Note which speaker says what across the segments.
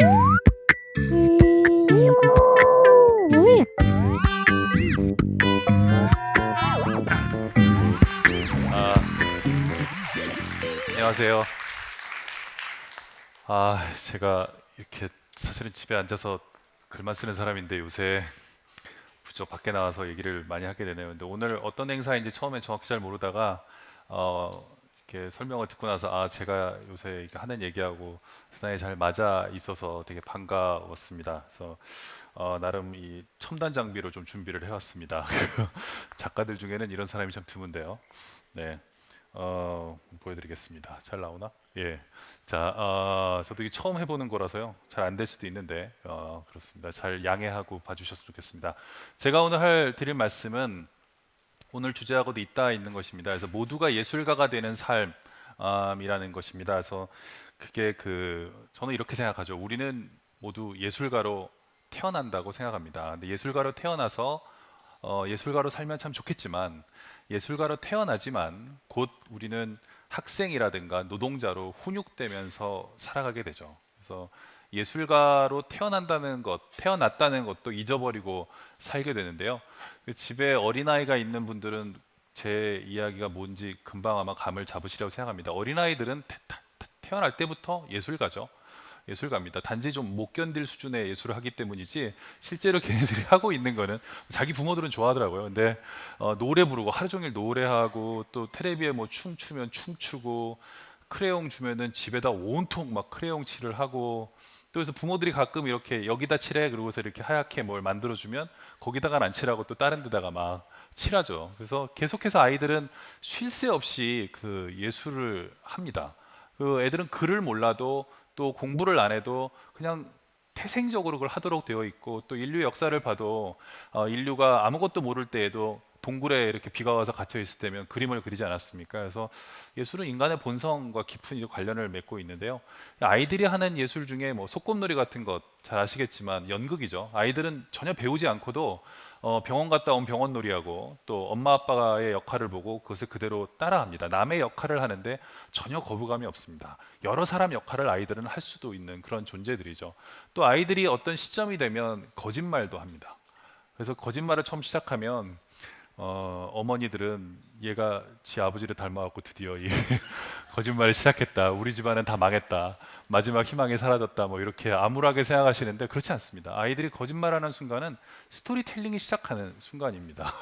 Speaker 1: 아, 안녕하세요. 제가 이렇게 사실은 집에 앉아서 글만 쓰는 사람인데 요새 부쩍 밖에 나와서 얘기를 많이 하게 되네요. 근데 오늘 어떤 행사인지 처음에 정확히 잘 모르다가 이렇게 설명을 듣고 나서 제가 요새 이렇게 하는 얘기하고 상당히 잘 맞아 있어서 되게 반가웠습니다. 그래서 나름 이 첨단 장비로 좀 준비를 해왔습니다. 작가들 중에는 이런 사람이 참 드문데요. 네. 보여드리겠습니다. 잘 나오나? 예. 자, 저도 이게 처음 해보는 거라서요. 잘 안 될 수도 있는데, 그렇습니다. 잘 양해하고 봐주셨으면 좋겠습니다. 제가 오늘 드릴 말씀은 오늘 주제하고도 잇따 있는 것입니다. 그래서 모두가 예술가가 되는 삶이라는 것입니다. 그래서 그게 저는 이렇게 생각하죠. 우리는 모두 예술가로 태어난다고 생각합니다. 근데 예술가로 태어나서 예술가로 살면 참 좋겠지만 예술가로 태어나지만 곧 우리는 학생이라든가 노동자로 훈육되면서 살아가게 되죠. 그래서 예술가로 태어났다는 것도 잊어버리고 살게 되는데요. 집에 어린아이가 있는 분들은 제 이야기가 뭔지 금방 아마 감을 잡으시라고 생각합니다. 어린아이들은 태어날 때부터 예술가죠. 예술가입니다. 단지 좀 못 견딜 수준의 예술을 하기 때문이지 실제로 걔네들이 하고 있는 거는 자기 부모들은 좋아하더라고요. 근데 노래 부르고 하루 종일 노래하고 또 텔레비에 뭐 춤추면 춤추고 크레용 주면은 집에다 온통 막 크레용 칠을 하고 또 그래서 부모들이 가끔 이렇게 여기다 칠해 그러고서 이렇게 하얗게 뭘 만들어주면 거기다가 안 칠하고 또 다른 데다가 막 칠하죠. 그래서 계속해서 아이들은 쉴 새 없이 그 예술을 합니다. 그 애들은 글을 몰라도 또 공부를 안 해도 그냥 태생적으로 그걸 하도록 되어 있고 또 인류 역사를 봐도 인류가 아무것도 모를 때에도 동굴에 이렇게 비가 와서 갇혀 있을 때면 그림을 그리지 않았습니까? 그래서 예술은 인간의 본성과 깊은 이제 관련을 맺고 있는데요. 아이들이 하는 예술 중에 뭐 소꿉놀이 같은 것 잘 아시겠지만 연극이죠. 아이들은 전혀 배우지 않고도 병원 갔다 온 병원놀이하고 또 엄마 아빠의 역할을 보고 그것을 그대로 따라합니다. 남의 역할을 하는데 전혀 거부감이 없습니다. 여러 사람 역할을 아이들은 할 수도 있는 그런 존재들이죠. 또 아이들이 어떤 시점이 되면 거짓말도 합니다. 그래서 거짓말을 처음 시작하면 어머니들은 얘가 지 아버지를 닮아갖고 드디어 이 거짓말을 시작했다. 우리 집안은 다 망했다. 마지막 희망이 사라졌다. 뭐 이렇게 암울하게 생각하시는데 그렇지 않습니다. 아이들이 거짓말하는 순간은 스토리텔링이 시작하는 순간입니다.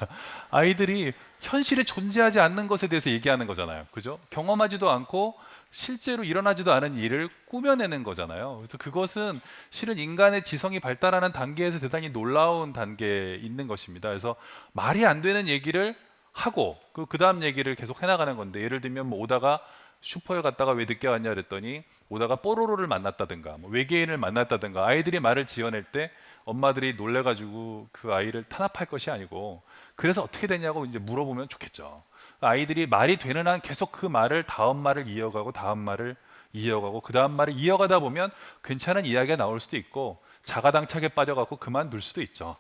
Speaker 1: 아이들이 현실에 존재하지 않는 것에 대해서 얘기하는 거잖아요. 그죠? 경험하지도 않고 실제로 일어나지도 않은 일을 꾸며내는 거잖아요. 그래서 그것은 실은 인간의 지성이 발달하는 단계에서 대단히 놀라운 단계에 있는 것입니다. 그래서 말이 안 되는 얘기를 하고 그 다음 얘기를 계속 해나가는 건데 예를 들면 뭐 오다가 슈퍼에 갔다가 왜 늦게 왔냐 그랬더니 오다가 뽀로로를 만났다든가 뭐 외계인을 만났다든가 아이들이 말을 지어낼 때 엄마들이 놀래가지고 그 아이를 탄압할 것이 아니고 그래서 어떻게 되냐고 이제 물어보면 좋겠죠. 아이들이 말이 되는 한 계속 그 말을 다음 말을 이어가고 다음 말을 이어가고 그 다음 말을 이어가다 보면 괜찮은 이야기가 나올 수도 있고 자가당착에 빠져갖고 그만둘 수도 있죠.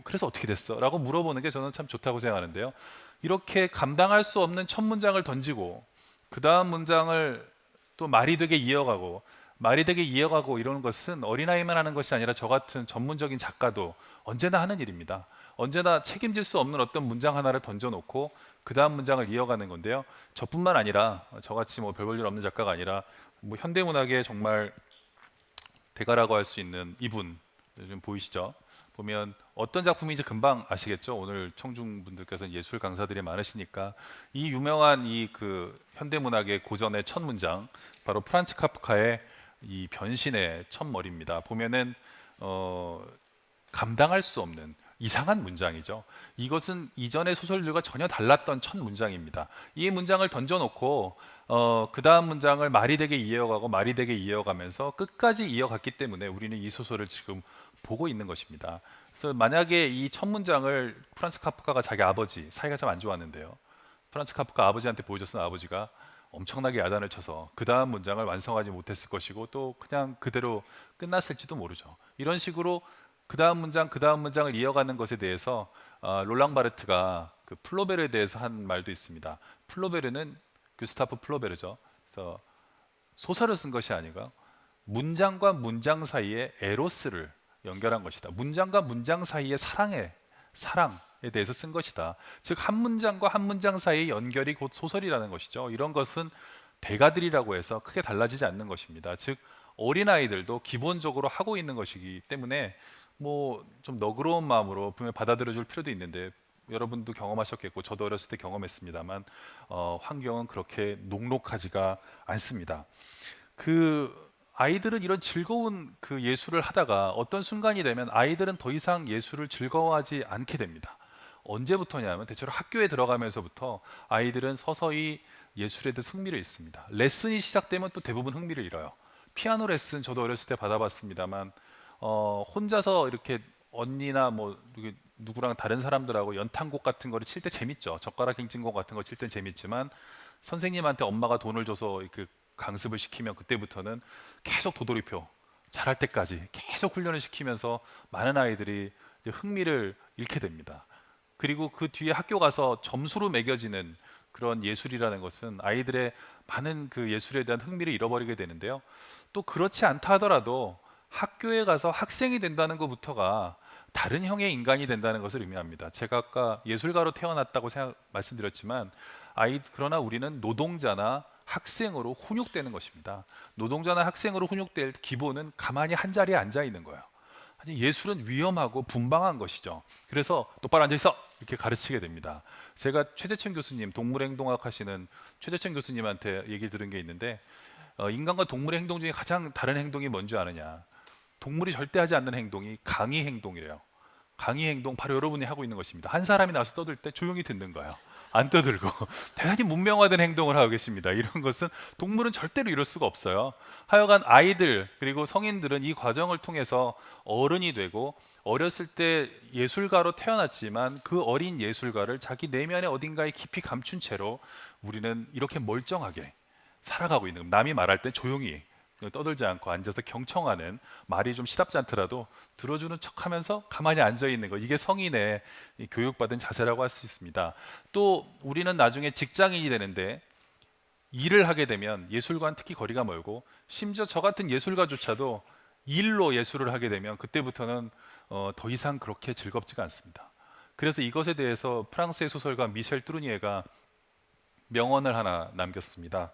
Speaker 1: 그래서 어떻게 됐어? 라고 물어보는 게 저는 참 좋다고 생각하는데요. 이렇게 감당할 수 없는 첫 문장을 던지고 그 다음 문장을 또 말이 되게 이어가고 말이 되게 이어가고 이러는 것은 어린아이만 하는 것이 아니라 저 같은 전문적인 작가도 언제나 하는 일입니다. 언제나 책임질 수 없는 어떤 문장 하나를 던져놓고 그 다음 문장을 이어가는 건데요. 저뿐만 아니라 저같이 뭐 별 볼 일 없는 작가가 아니라 뭐 현대문학의 정말 대가라고 할 수 있는 이분 좀 보이시죠? 보면 어떤 작품인지 금방 아시겠죠? 오늘 청중분들께서는 예술 강사들이 많으시니까 이 유명한 이 현대문학의 고전의 첫 문장 바로 프란츠 카프카의 이 변신의 첫머리입니다. 보면은 감당할 수 없는 이상한 문장이죠. 이것은 이전의 소설들과 전혀 달랐던 첫 문장입니다. 이 문장을 던져놓고 그 다음 문장을 말이 되게 이어가고 말이 되게 이어가면서 끝까지 이어갔기 때문에 우리는 이 소설을 지금 보고 있는 것입니다. 그래서 만약에 이 첫 문장을 프란츠 카프카가 자기 아버지 사이가 좀 안 좋았는데요. 프란츠 카프카 아버지한테 보여줬으면 아버지가 엄청나게 야단을 쳐서 그 다음 문장을 완성하지 못했을 것이고 또 그냥 그대로 끝났을지도 모르죠. 이런 식으로 그 다음 문장을 이어가는 것에 대해서 롤랑 바르트가 그 플로베르에 대해서 한 말도 있습니다. 플로베르는 규스타프 플로베르죠. 그래서 소설을 쓴 것이 아니고 문장과 문장 사이에 에로스를 연결한 것이다. 문장과 문장 사이의 사랑에 대해서 쓴 것이다. 즉 한 문장과 한 문장 사이의 연결이 곧 소설이라는 것이죠. 이런 것은 대가들이라고 해서 크게 달라지지 않는 것입니다. 즉 어린아이들도 기본적으로 하고 있는 것이기 때문에 뭐 좀 너그러운 마음으로 분명히 받아들여 줄 필요도 있는데, 여러분도 경험하셨겠고 저도 어렸을 때 경험했습니다만 환경은 그렇게 녹록하지가 않습니다. 그 아이들은 이런 즐거운 그 예술을 하다가 어떤 순간이 되면 아이들은 더 이상 예술을 즐거워하지 않게 됩니다. 언제부터냐면 대체로 학교에 들어가면서부터 아이들은 서서히 예술에 대해서 흥미를 잃습니다. 레슨이 시작되면 또 대부분 흥미를 잃어요. 피아노 레슨 저도 어렸을 때 받아봤습니다만 혼자서 이렇게 언니나 뭐 누구랑 다른 사람들하고 연탄곡 같은 거를 칠 때 재밌죠. 젓가락 행진곡 같은 거 칠 땐 재밌지만 선생님한테 엄마가 돈을 줘서 이렇게 강습을 시키면 그때부터는 계속 도돌이표 잘할 때까지 계속 훈련을 시키면서 많은 아이들이 이제 흥미를 잃게 됩니다. 그리고 그 뒤에 학교 가서 점수로 매겨지는 그런 예술이라는 것은 아이들의 많은 그 예술에 대한 흥미를 잃어버리게 되는데요. 또 그렇지 않다 하더라도 학교에 가서 학생이 된다는 것부터가 다른 형의 인간이 된다는 것을 의미합니다. 제가 아까 예술가로 태어났다고 말씀드렸지만 그러나 우리는 노동자나 학생으로 훈육되는 것입니다. 노동자나 학생으로 훈육될 기본은 가만히 한 자리에 앉아 있는 거예요. 예술은 위험하고 분방한 것이죠. 그래서 똑바로 앉아 있어 이렇게 가르치게 됩니다. 제가 최재천 교수님, 동물행동학 하시는 최재천 교수님한테 얘기 들은 게 있는데 인간과 동물의 행동 중에 가장 다른 행동이 뭔지 아느냐? 동물이 절대 하지 않는 행동이 강의 행동이래요. 강의 행동 바로 여러분이 하고 있는 것입니다. 한 사람이 나와서 떠들 때 조용히 듣는 거예요. 안 떠들고 대단히 문명화된 행동을 하고 계십니다. 이런 것은 동물은 절대로 이럴 수가 없어요. 하여간 아이들 그리고 성인들은 이 과정을 통해서 어른이 되고, 어렸을 때 예술가로 태어났지만 그 어린 예술가를 자기 내면의 어딘가에 깊이 감춘 채로 우리는 이렇게 멀쩡하게 살아가고 있는 겁니다. 남이 말할 때 조용히 떠들지 않고 앉아서 경청하는, 말이 좀 시답지 않더라도 들어주는 척하면서 가만히 앉아 있는 거, 이게 성인의 교육받은 자세라고 할 수 있습니다. 또 우리는 나중에 직장인이 되는데 일을 하게 되면 예술과는 특히 거리가 멀고, 심지어 저 같은 예술가조차도 일로 예술을 하게 되면 그때부터는 더 이상 그렇게 즐겁지가 않습니다. 그래서 이것에 대해서 프랑스의 소설가 미셸 뚜르니에가 명언을 하나 남겼습니다.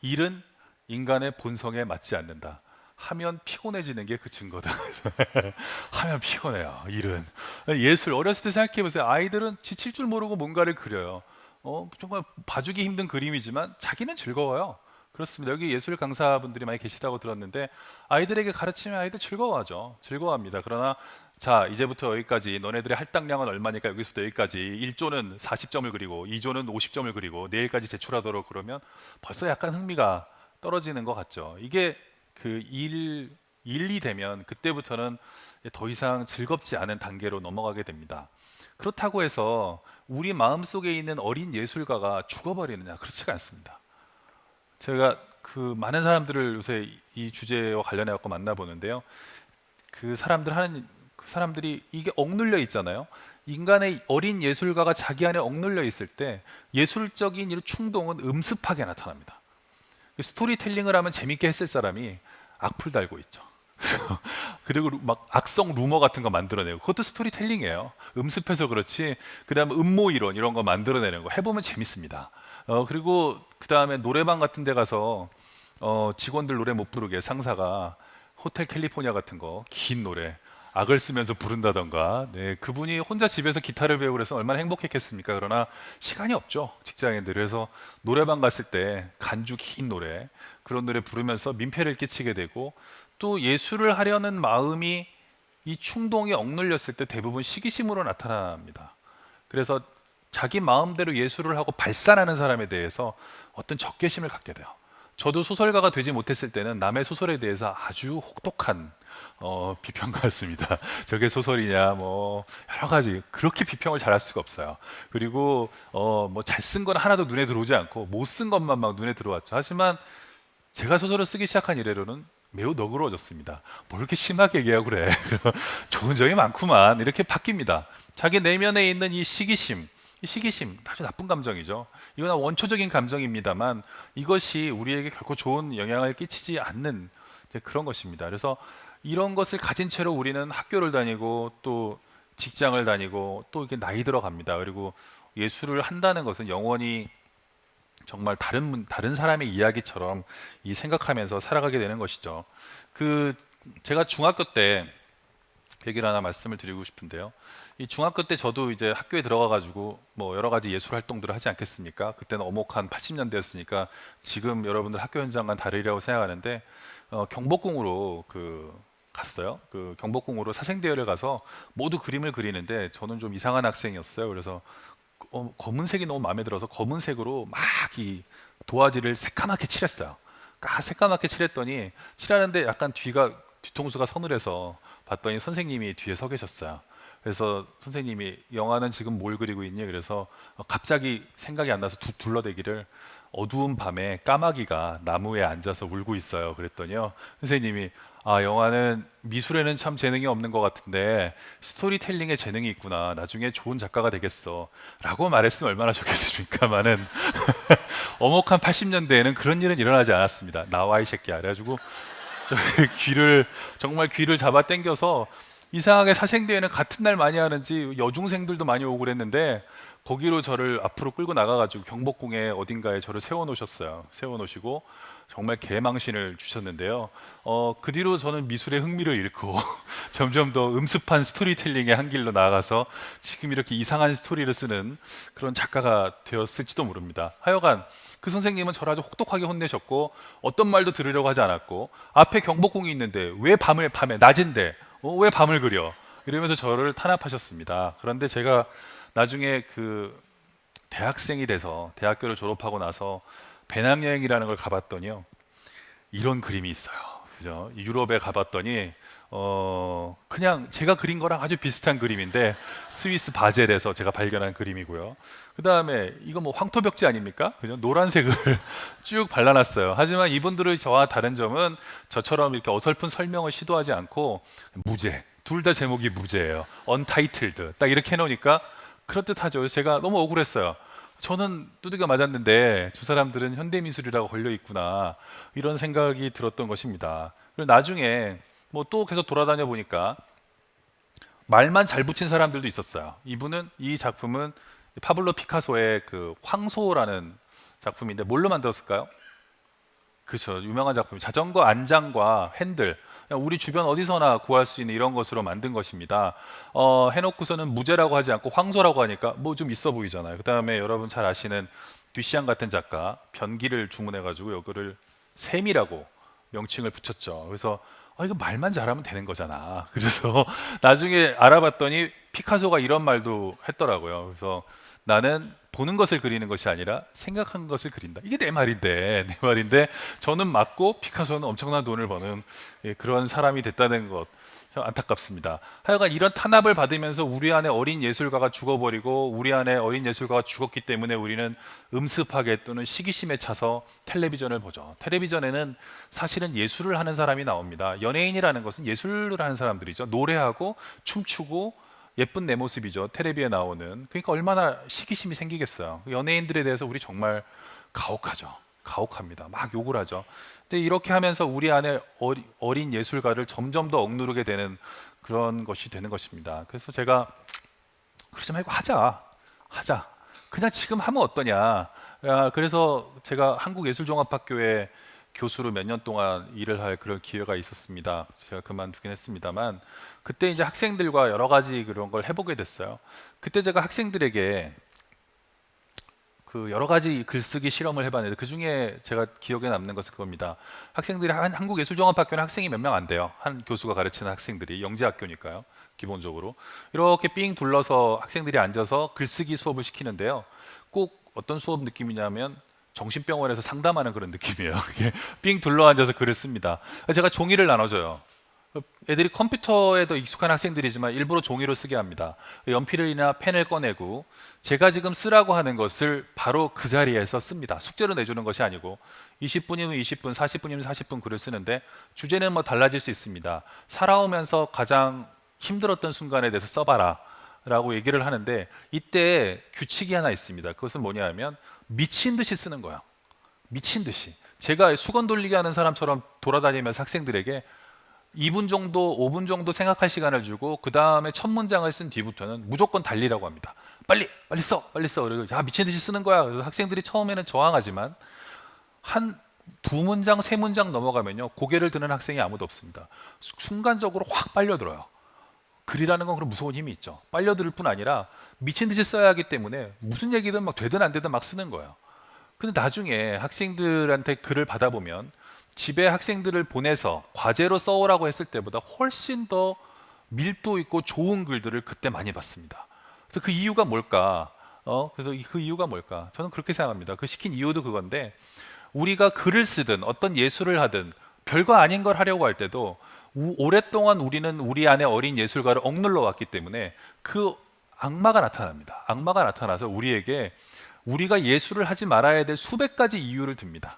Speaker 1: 일은 인간의 본성에 맞지 않는다. 하면 피곤해지는 게 그 증거다. 하면 피곤해요. 일은. 예술 어렸을 때 생각해 보세요. 아이들은 지칠 줄 모르고 뭔가를 그려요. 정말 봐주기 힘든 그림이지만 자기는 즐거워요. 그렇습니다. 여기 예술 강사분들이 많이 계시다고 들었는데 아이들에게 가르치면 아이들 즐거워하죠. 즐거워합니다. 그러나 자, 이제부터 여기까지 너네들의 할당량은 얼마니까 여기서부터 여기까지 1조는 40점을 그리고 2조는 50점을 그리고 내일까지 제출하도록 그러면 벌써 약간 흥미가 떨어지는 것 같죠. 이게 그 일이 되면 그때부터는 더 이상 즐겁지 않은 단계로 넘어가게 됩니다. 그렇다고 해서 우리 마음속에 있는 어린 예술가가 죽어버리느냐? 그렇지가 않습니다. 제가 그 많은 사람들을 요새 이 주제와 관련해 갖고 만나보는데요. 그 사람들이 이게 억눌려 있잖아요. 인간의 어린 예술가가 자기 안에 억눌려 있을 때 예술적인 이런 충동은 음습하게 나타납니다. 스토리텔링을 하면 재밌게 했을 사람이 악플 달고 있죠. 그리고 막 악성 루머 같은 거 만들어내고, 그것도 스토리텔링이에요. 음습해서 그렇지. 그다음에 음모 이론 이런 거 만들어내는 거 해보면 재밌습니다. 그리고 그다음에 노래방 같은 데 가서 직원들 노래 못 부르게 상사가 호텔 캘리포니아 같은 거 긴 노래 악을 쓰면서 부른다던가, 네, 그분이 혼자 집에서 기타를 배우고 그래서 얼마나 행복했겠습니까? 그러나 시간이 없죠, 직장인들. 그래서 노래방 갔을 때 간주 긴 노래, 그런 노래 부르면서 민폐를 끼치게 되고, 또 예술을 하려는 마음이 이 충동에 억눌렸을 때 대부분 시기심으로 나타납니다. 그래서 자기 마음대로 예술을 하고 발산하는 사람에 대해서 어떤 적개심을 갖게 돼요. 저도 소설가가 되지 못했을 때는 남의 소설에 대해서 아주 혹독한 비평가였습니다. 저게 소설이냐, 뭐 여러 가지 그렇게 비평을 잘할 수가 없어요. 그리고 뭐 잘 쓴 건 하나도 눈에 들어오지 않고 못 쓴 것만 막 눈에 들어왔죠. 하지만 제가 소설을 쓰기 시작한 이래로는 매우 너그러워졌습니다. 뭘 이렇게 심하게 얘기하고 그래? 좋은 점이 많구만. 이렇게 바뀝니다. 자기 내면에 있는 이 시기심 아주 나쁜 감정이죠. 이건 원초적인 감정입니다만 이것이 우리에게 결코 좋은 영향을 끼치지 않는 이제 그런 것입니다. 그래서 이런 것을 가진 채로 우리는 학교를 다니고 또 직장을 다니고 또 이게 나이 들어갑니다. 그리고 예술을 한다는 것은 영원히 정말 다른 사람의 이야기처럼 이 생각하면서 살아가게 되는 것이죠. 그 제가 중학교 때 얘기를 하나 말씀을 드리고 싶은데요. 이 중학교 때 저도 이제 학교에 들어가 가지고 뭐 여러 가지 예술 활동들을 하지 않겠습니까? 그때는 어목한 80년대였으니까 지금 여러분들 학교 현장과는 다르리라고 생각하는데 경복궁으로 갔어요. 그 경복궁으로 사생대회를 가서 모두 그림을 그리는데 저는 좀 이상한 학생이었어요. 그래서 검은색이 너무 마음에 들어서 검은색으로 막 이 도화지를 새까맣게 칠했어요. 새까맣게 칠했더니 칠하는데 약간 뒤통수가 서늘해서 봤더니 선생님이 뒤에 서 계셨어요. 그래서 선생님이 영화는 지금 뭘 그리고 있니? 그래서 갑자기 생각이 안 나서 둘러대기를 어두운 밤에 까마귀가 나무에 앉아서 울고 있어요. 그랬더니요. 선생님이 영화는 미술에는 참 재능이 없는 것 같은데 스토리텔링에 재능이 있구나. 나중에 좋은 작가가 되겠어. 라고 말했으면 얼마나 좋겠습니까마는 어목한 80년대에는 그런 일은 일어나지 않았습니다. 나와 이 새끼야. 그래가지고 정말 귀를 잡아 당겨서 이상하게 사생대회는 같은 날 많이 하는지 여중생들도 많이 오고 그랬는데 거기로 저를 앞으로 끌고 나가가지고 경복궁에 어딘가에 저를 세워놓으셨어요. 세워놓으시고 정말 개망신을 주셨는데요. 그 뒤로 저는 미술의 흥미를 잃고 점점 더 음습한 스토리텔링의 한 길로 나아가서 지금 이렇게 이상한 스토리를 쓰는 그런 작가가 되었을지도 모릅니다. 하여간 그 선생님은 저를 아주 혹독하게 혼내셨고 어떤 말도 들으려고 하지 않았고 앞에 경복궁이 있는데 왜 밤에 낮인데 왜 밤을 그려? 이러면서 저를 탄압하셨습니다. 그런데 제가 나중에 대학생이 돼서 대학교를 졸업하고 나서 배낭여행이라는 걸 가봤더니요. 이런 그림이 있어요. 그죠? 유럽에 가봤더니 그냥 제가 그린 거랑 아주 비슷한 그림인데 스위스 바젤에서 제가 발견한 그림이고요. 그 다음에 이거 뭐 황토벽지 아닙니까? 그죠? 노란색을 쭉 발라놨어요. 하지만 이분들의 저와 다른 점은 저처럼 이렇게 어설픈 설명을 시도하지 않고 무제, 둘 다 제목이 무제예요. 언타이틀드 딱 이렇게 해놓으니까 그럴듯하죠. 그래서 제가 너무 억울했어요. 저는 두들겨 맞았는데 두 사람들은 현대미술이라고 걸려 있구나 이런 생각이 들었던 것입니다. 그리고 나중에 뭐 또 계속 돌아다녀 보니까 말만 잘 붙인 사람들도 있었어요. 이 작품은 파블로 피카소의 황소라는 작품인데 뭘로 만들었을까요? 그렇죠. 유명한 작품. 자전거 안장과 핸들. 그냥 우리 주변 어디서나 구할 수 있는 이런 것으로 만든 것입니다. 해놓고서는 무제라고 하지 않고 황소라고 하니까 뭐 좀 있어 보이잖아요. 그 다음에 여러분 잘 아시는 듀시안 같은 작가 변기를 주문해가지고 이거를 셈이라고 명칭을 붙였죠. 그래서 이거 말만 잘하면 되는 거잖아. 그래서 나중에 알아봤더니 피카소가 이런 말도 했더라고요. 그래서 나는 보는 것을 그리는 것이 아니라 생각한 것을 그린다. 이게 내 말인데 저는 맞고 피카소는 엄청난 돈을 버는 그런 사람이 됐다는 것. 참 안타깝습니다. 하여간 이런 탄압을 받으면서 우리 안에 어린 예술가가 죽어버리고 우리 안에 어린 예술가가 죽었기 때문에 우리는 음습하게 또는 시기심에 차서 텔레비전을 보죠. 텔레비전에는 사실은 예술을 하는 사람이 나옵니다. 연예인이라는 것은 예술을 하는 사람들이죠. 노래하고 춤추고 예쁜 내 모습이죠. 텔레비에 나오는. 그러니까 얼마나 시기심이 생기겠어요. 연예인들에 대해서 우리 정말 가혹하죠. 가혹합니다. 막 욕을 하죠. 근데 이렇게 하면서 우리 안에 어린 예술가를 점점 더 억누르게 되는 그런 것이 되는 것입니다. 그래서 제가 그러지 말고 하자. 그냥 지금 하면 어떠냐. 그래서 제가 한국예술종합학교에 교수로 몇 년 동안 일을 할 그런 기회가 있었습니다. 제가 그만두긴 했습니다만 그때 이제 학생들과 여러 가지 그런 걸 해보게 됐어요. 그때 제가 학생들에게 여러 가지 글쓰기 실험을 해봤는데 그 중에 제가 기억에 남는 것은 그겁니다. 학생들이 한국예술종합학교는 학생이 몇 명 안 돼요. 한 교수가 가르치는 학생들이 영재학교니까요. 기본적으로 이렇게 삥 둘러서 학생들이 앉아서 글쓰기 수업을 시키는데요. 꼭 어떤 수업 느낌이냐면 정신병원에서 상담하는 그런 느낌이에요. 삥 둘러 앉아서 글을 씁니다. 제가 종이를 나눠줘요. 애들이 컴퓨터에도 익숙한 학생들이지만 일부러 종이로 쓰게 합니다. 연필이나 펜을 꺼내고 제가 지금 쓰라고 하는 것을 바로 그 자리에서 씁니다. 숙제로 내주는 것이 아니고 20분이면 20분, 40분이면 40분 글을 쓰는데 주제는 뭐 달라질 수 있습니다. 살아오면서 가장 힘들었던 순간에 대해서 써봐라 라고 얘기를 하는데 이때 규칙이 하나 있습니다. 그것은 뭐냐 하면 미친 듯이 쓰는 거예요. 미친 듯이. 제가 수건 돌리기 하는 사람처럼 돌아다니면서 학생들에게 2분 정도, 5분 정도 생각할 시간을 주고 그 다음에 첫 문장을 쓴 뒤부터는 무조건 달리라고 합니다. 빨리, 빨리 써, 빨리 써. 그리고 야 미친 듯이 쓰는 거야. 그래서 학생들이 처음에는 저항하지만 한 두 문장, 세 문장 넘어가면요 고개를 드는 학생이 아무도 없습니다. 순간적으로 확 빨려들어요. 글이라는 건 그런 무서운 힘이 있죠. 빨려들 뿐 아니라 미친 듯이 써야 하기 때문에 무슨 얘기든 막 되든 안 되든 막 쓰는 거예요. 근데 나중에 학생들한테 글을 받아보면 집에 학생들을 보내서 과제로 써오라고 했을 때보다 훨씬 더 밀도 있고 좋은 글들을 그때 많이 봤습니다. 그래서 그 이유가 뭘까? 그래서 그 이유가 뭘까? 저는 그렇게 생각합니다. 그 시킨 이유도 그건데 우리가 글을 쓰든 어떤 예술을 하든 별거 아닌 걸 하려고 할 때도 오랫동안 우리는 우리 안에 어린 예술가를 억눌러 왔기 때문에 그 악마가 나타납니다. 악마가 나타나서 우리에게 우리가 예술을 하지 말아야 될 수백 가지 이유를 듭니다.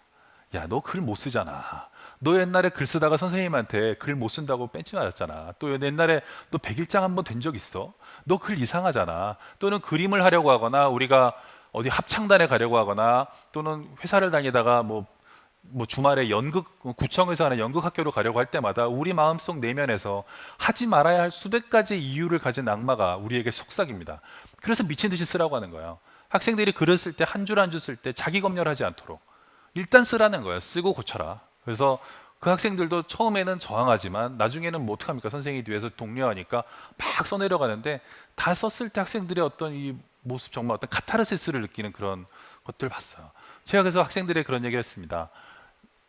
Speaker 1: 야, 너 글 못 쓰잖아. 너 옛날에 글 쓰다가 선생님한테 글 못 쓴다고 뺀치 맞았잖아. 또 옛날에 너 백일장 한번 된 적 있어? 너 글 이상하잖아. 또는 그림을 하려고 하거나 우리가 어디 합창단에 가려고 하거나 또는 회사를 다니다가 뭐 주말에 연극 구청에서 하는 연극 학교로 가려고 할 때마다 우리 마음속 내면에서 하지 말아야 할 수백 가지 이유를 가진 악마가 우리에게 속삭입니다. 그래서 미친 듯이 쓰라고 하는 거예요. 학생들이 글을 쓸 때 한 줄 한 줄 쓸 때 자기 검열하지 않도록 일단 쓰라는 거예요. 쓰고 고쳐라. 그래서 그 학생들도 처음에는 저항하지만 나중에는 뭐 어떡합니까? 선생님이 뒤에서 독려하니까 막 써내려가는데 다 썼을 때 학생들의 어떤 이 모습 정말 어떤 카타르시스를 느끼는 그런 것들 봤어요. 제가 그래서 학생들의 그런 얘기를 했습니다.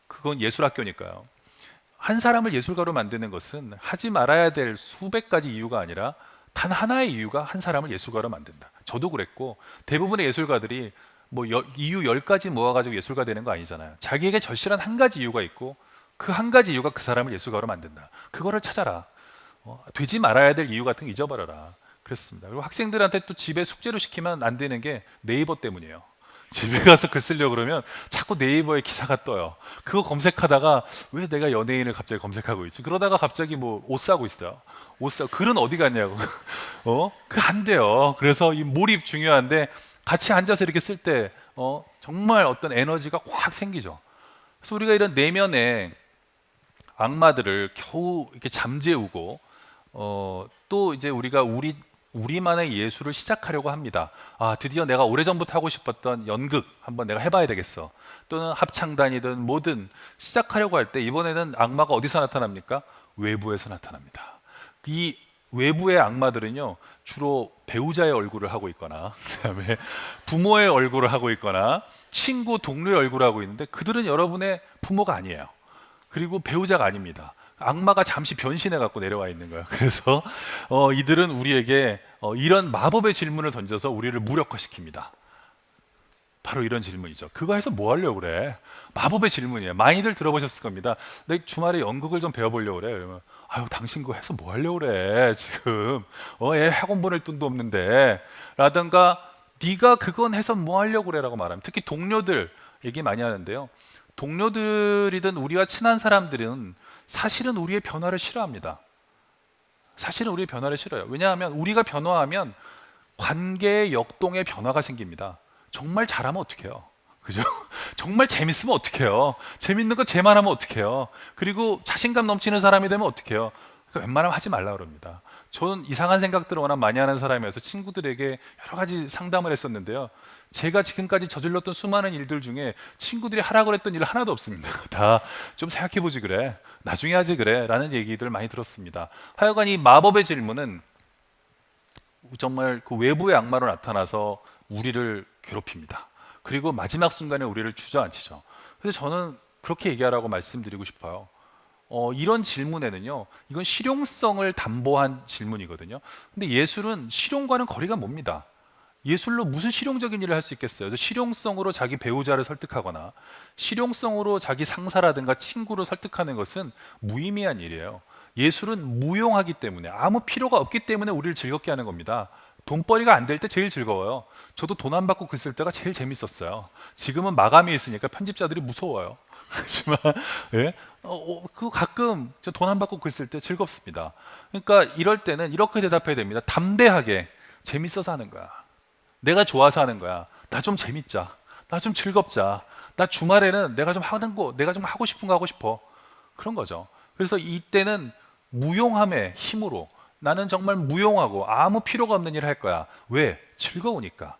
Speaker 1: 그건 예술학교니까요. 한 사람을 예술가로 만드는 것은 하지 말아야 될 수백 가지 이유가 아니라 단 하나의 이유가 한 사람을 예술가로 만든다. 저도 그랬고 대부분의 예술가들이 이유 10가지 모아가지고 예술가 되는 거 아니잖아요. 자기에게 절실한 한 가지 이유가 있고 그 한 가지 이유가 그 사람을 예술가로 만든다. 그거를 찾아라. 되지 말아야 될 이유 같은 거 잊어버려라. 그랬습니다. 그리고 학생들한테 또 집에 숙제로 시키면 안 되는 게 네이버 때문이에요. 집에 가서 글 쓰려고 그러면 자꾸 네이버에 기사가 떠요. 그거 검색하다가 왜 내가 연예인을 갑자기 검색하고 있지? 그러다가 갑자기 뭐 옷 사고 있어요. 글은 어디 갔냐고. 그 안 돼요. 그래서 이 몰입 중요한데 같이 앉아서 이렇게 쓸 때 정말 어떤 에너지가 확 생기죠. 그래서 우리가 이런 내면의 악마들을 겨우 이렇게 잠재우고 또 이제 우리가 우리만의 예술을 시작하려고 합니다. 아, 드디어 내가 오래전부터 하고 싶었던 연극 한번 내가 해봐야 되겠어. 또는 합창단이든 뭐든 시작하려고 할 때 이번에는 악마가 어디서 나타납니까? 외부에서 나타납니다. 이 외부의 악마들은요 주로 배우자의 얼굴을 하고 있거나 그다음에 부모의 얼굴을 하고 있거나 친구 동료의 얼굴을 하고 있는데 그들은 여러분의 부모가 아니에요. 그리고 배우자가 아닙니다. 악마가 잠시 변신해 갖고 내려와 있는 거예요. 그래서 이들은 우리에게 이런 마법의 질문을 던져서 우리를 무력화시킵니다. 바로 이런 질문이죠. 그거 해서 뭐 하려고 그래? 마법의 질문이에요. 많이들 들어보셨을 겁니다. 내 주말에 연극을 좀 배워보려고 그래. 그러면 아유 당신 그거 해서 뭐 하려고 그래? 지금 애 학원 보낼 돈도 없는데 라든가 네가 그건 해서 뭐 하려고 그래? 라고 말하면 특히 동료들 얘기 많이 하는데요. 동료들이든 우리와 친한 사람들은 사실은 우리의 변화를 싫어합니다. 사실은 우리의 변화를 싫어요. 왜냐하면 우리가 변화하면 관계의 역동의 변화가 생깁니다. 정말 잘하면 어떡해요? 그죠? 정말 재밌으면 어떡해요? 재밌는 거 쟤만 하면 어떡해요? 그리고 자신감 넘치는 사람이 되면 어떡해요? 그러니까 웬만하면 하지 말라 그럽니다. 저는 이상한 생각들을 워낙 많이 하는 사람이어서 친구들에게 여러 가지 상담을 했었는데요. 제가 지금까지 저질렀던 수많은 일들 중에 친구들이 하라고 했던 일 하나도 없습니다. 다 좀 생각해보지 그래. 나중에 하지 그래. 라는 얘기들 많이 들었습니다. 하여간 이 마법의 질문은 정말 그 외부의 악마로 나타나서 우리를 괴롭힙니다. 그리고 마지막 순간에 우리를 주저앉히죠. 그래서 저는 그렇게 얘기하라고 말씀드리고 싶어요. 이런 질문에는요, 이건 실용성을 담보한 질문이거든요. 근데 예술은 실용과는 거리가 멉니다. 예술로 무슨 실용적인 일을 할 수 있겠어요? 그래서 실용성으로 자기 배우자를 설득하거나 실용성으로 자기 상사라든가 친구를 설득하는 것은 무의미한 일이에요. 예술은 무용하기 때문에 아무 필요가 없기 때문에 우리를 즐겁게 하는 겁니다. 돈벌이가 안 될 때 제일 즐거워요. 저도 돈 안 받고 글 쓸 때가 제일 재밌었어요. 지금은 마감이 있으니까 편집자들이 무서워요. 하지만 예? 그 가끔 돈 안 받고 글 쓸 때 즐겁습니다. 그러니까 이럴 때는 이렇게 대답해야 됩니다. 담대하게 재밌어서 하는 거야. 내가 좋아서 하는 거야. 나 좀 재밌자. 나 좀 즐겁자. 나 주말에는 내가 좀 하는 거, 내가 좀 하고 싶은 거 하고 싶어. 그런 거죠. 그래서 이때는 무용함의 힘으로 나는 정말 무용하고 아무 필요가 없는 일을 할 거야. 왜? 즐거우니까.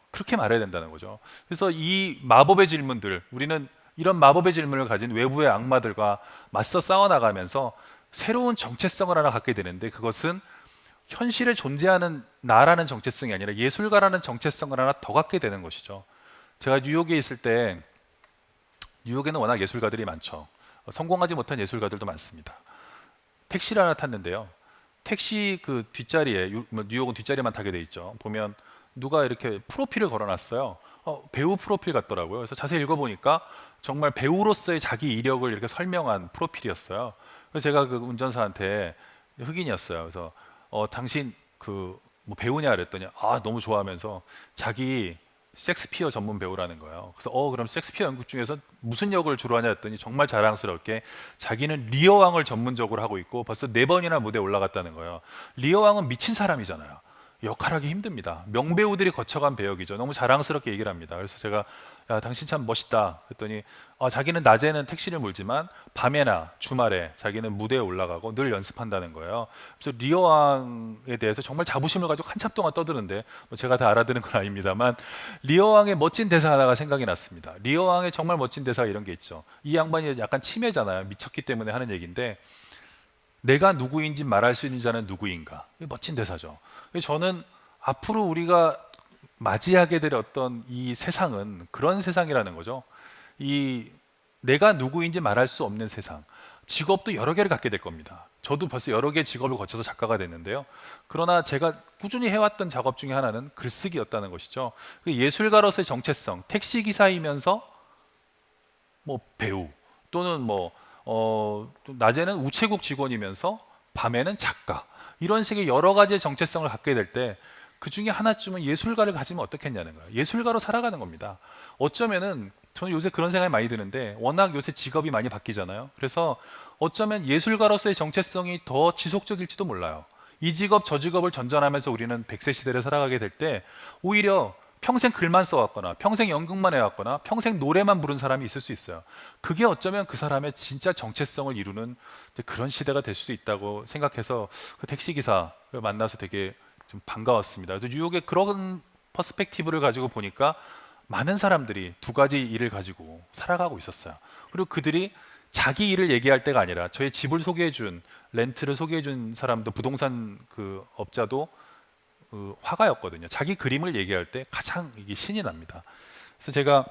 Speaker 1: 그렇게 말해야 된다는 거죠. 그래서 이 마법의 질문들, 우리는 이런 마법의 질문을 가진 외부의 악마들과 맞서 싸워나가면서 새로운 정체성을 하나 갖게 되는데, 그것은 현실에 존재하는 나라는 정체성이 아니라 예술가라는 정체성을 하나 더 갖게 되는 것이죠. 제가 뉴욕에 있을 때, 뉴욕에는 워낙 예술가들이 많죠. 성공하지 못한 예술가들도 많습니다. 택시를 하나 탔는데요. 택시 그 뒷자리에, 뉴욕은 뒷자리만 타게 돼 있죠. 보면 누가 이렇게 프로필을 걸어놨어요. 배우 프로필 같더라고요. 그래서 자세히 읽어보니까 정말 배우로서의 자기 이력을 이렇게 설명한 프로필이었어요. 그래서 제가 그 운전사한테, 흑인이었어요. 그래서 당신 그 뭐 배우냐 그랬더니 너무 좋아하면서 자기 셰익스피어 전문 배우라는 거예요. 그래서 그럼 셰익스피어 연극 중에서 무슨 역을 주로 하냐 했더니 정말 자랑스럽게 자기는 리어 왕을 전문적으로 하고 있고 벌써 4번이나 무대에 올라갔다는 거예요. 리어 왕은 미친 사람이잖아요. 역할하기 힘듭니다. 명배우들이 거쳐간 배역이죠. 너무 자랑스럽게 얘기를 합니다. 그래서 제가, 야, 당신 참 멋있다 했더니 자기는 낮에는 택시를 몰지만 밤에나 주말에 자기는 무대에 올라가고 늘 연습한다는 거예요. 그래서 리어 왕에 대해서 정말 자부심을 가지고 한참 동안 떠드는데, 제가 다 알아듣는 건 아닙니다만 리어 왕의 멋진 대사 하나가 생각이 났습니다. 리어 왕의 정말 멋진 대사가 이런 게 있죠. 이 양반이 약간 치매잖아요. 미쳤기 때문에 하는 얘기인데, 내가 누구인지 말할 수 있는 자는 누구인가. 이게 멋진 대사죠. 저는 앞으로 우리가 맞이하게 될 어떤 이 세상은 그런 세상이라는 거죠. 이 내가 누구인지 말할 수 없는 세상. 직업도 여러 개를 갖게 될 겁니다. 저도 벌써 여러 개의 직업을 거쳐서 작가가 됐는데요. 그러나 제가 꾸준히 해왔던 작업 중에 하나는 글쓰기였다는 것이죠. 예술가로서의 정체성, 택시기사이면서 뭐 배우, 또는 또 낮에는 우체국 직원이면서 밤에는 작가, 이런 식의 여러 가지의 정체성을 갖게 될 때 그 중에 하나쯤은 예술가를 가지면 어떻겠냐는 거예요. 예술가로 살아가는 겁니다. 어쩌면은 저는 요새 그런 생각이 많이 드는데, 워낙 요새 직업이 많이 바뀌잖아요. 그래서 어쩌면 예술가로서의 정체성이 더 지속적일지도 몰라요. 이 직업 저 직업을 전전하면서 우리는 100세 시대를 살아가게 될 때 오히려 평생 글만 써왔거나 평생 연극만 해왔거나 평생 노래만 부른 사람이 있을 수 있어요. 그게 어쩌면 그 사람의 진짜 정체성을 이루는 그런 시대가 될 수도 있다고 생각해서 그 택시기사를 만나서 되게 좀 반가웠습니다. 그래서 뉴욕의 그런 퍼스펙티브를 가지고 보니까 많은 사람들이 두 가지 일을 가지고 살아가고 있었어요. 그리고 그들이 자기 일을 얘기할 때가 아니라, 저의 집을 소개해준, 렌트를 소개해준 사람도, 부동산 그 업자도 화가였거든요. 자기 그림을 얘기할 때 가장 이게 신이 납니다. 그래서 제가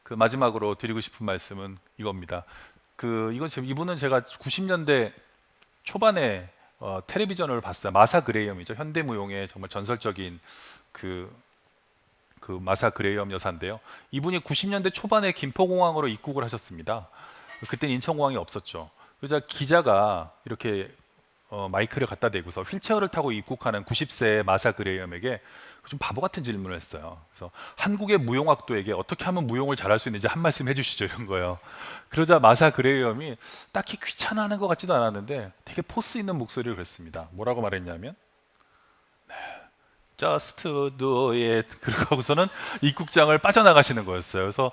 Speaker 1: 그 마지막으로 드리고 싶은 말씀은 이겁니다. 이건 지금 이분은 제가 90년대 초반에 텔레비전을 봤어요. 마사 그레이엄이죠. 현대무용의 정말 전설적인 그 마사 그레이엄 여사인데요. 이분이 90년대 초반에 김포공항으로 입국을 하셨습니다. 그때는 인천공항이 없었죠. 그래서 기자가 이렇게 마이크를 갖다 대고서 휠체어를 타고 입국하는 90세의 마사 그레이엄에게 좀 바보 같은 질문을 했어요. 그래서 한국의 무용학도에게 어떻게 하면 무용을 잘할 수 있는지 한 말씀 해주시죠, 이런 거예요. 그러자 마사 그레이엄이 딱히 귀찮아하는 것 같지도 않았는데 되게 포스 있는 목소리를 그랬습니다. 뭐라고 말했냐면, Just do it. 그러고서는 입국장을 빠져나가시는 거였어요. 그래서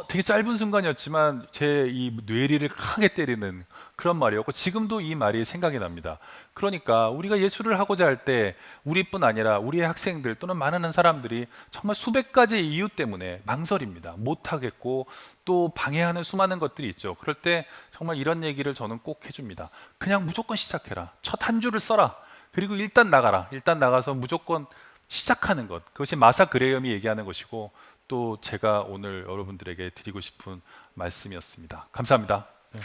Speaker 1: 되게 짧은 순간이었지만 제 이 뇌리를 크게 때리는 그런 말이었고, 지금도 이 말이 생각이 납니다. 그러니까 우리가 예술을 하고자 할 때 우리뿐 아니라 우리의 학생들 또는 많은 사람들이 정말 수백 가지 이유 때문에 망설입니다. 못하겠고 또 방해하는 수많은 것들이 있죠. 그럴 때 정말 이런 얘기를 저는 꼭 해줍니다. 그냥 무조건 시작해라. 첫 한 줄을 써라. 그리고 일단 나가라. 일단 나가서 무조건 시작하는 것. 그것이 마사 그레이엄이 얘기하는 것이고, 또 제가 오늘 여러분들에게 드리고 싶은 말씀이었습니다. 감사합니다. 네.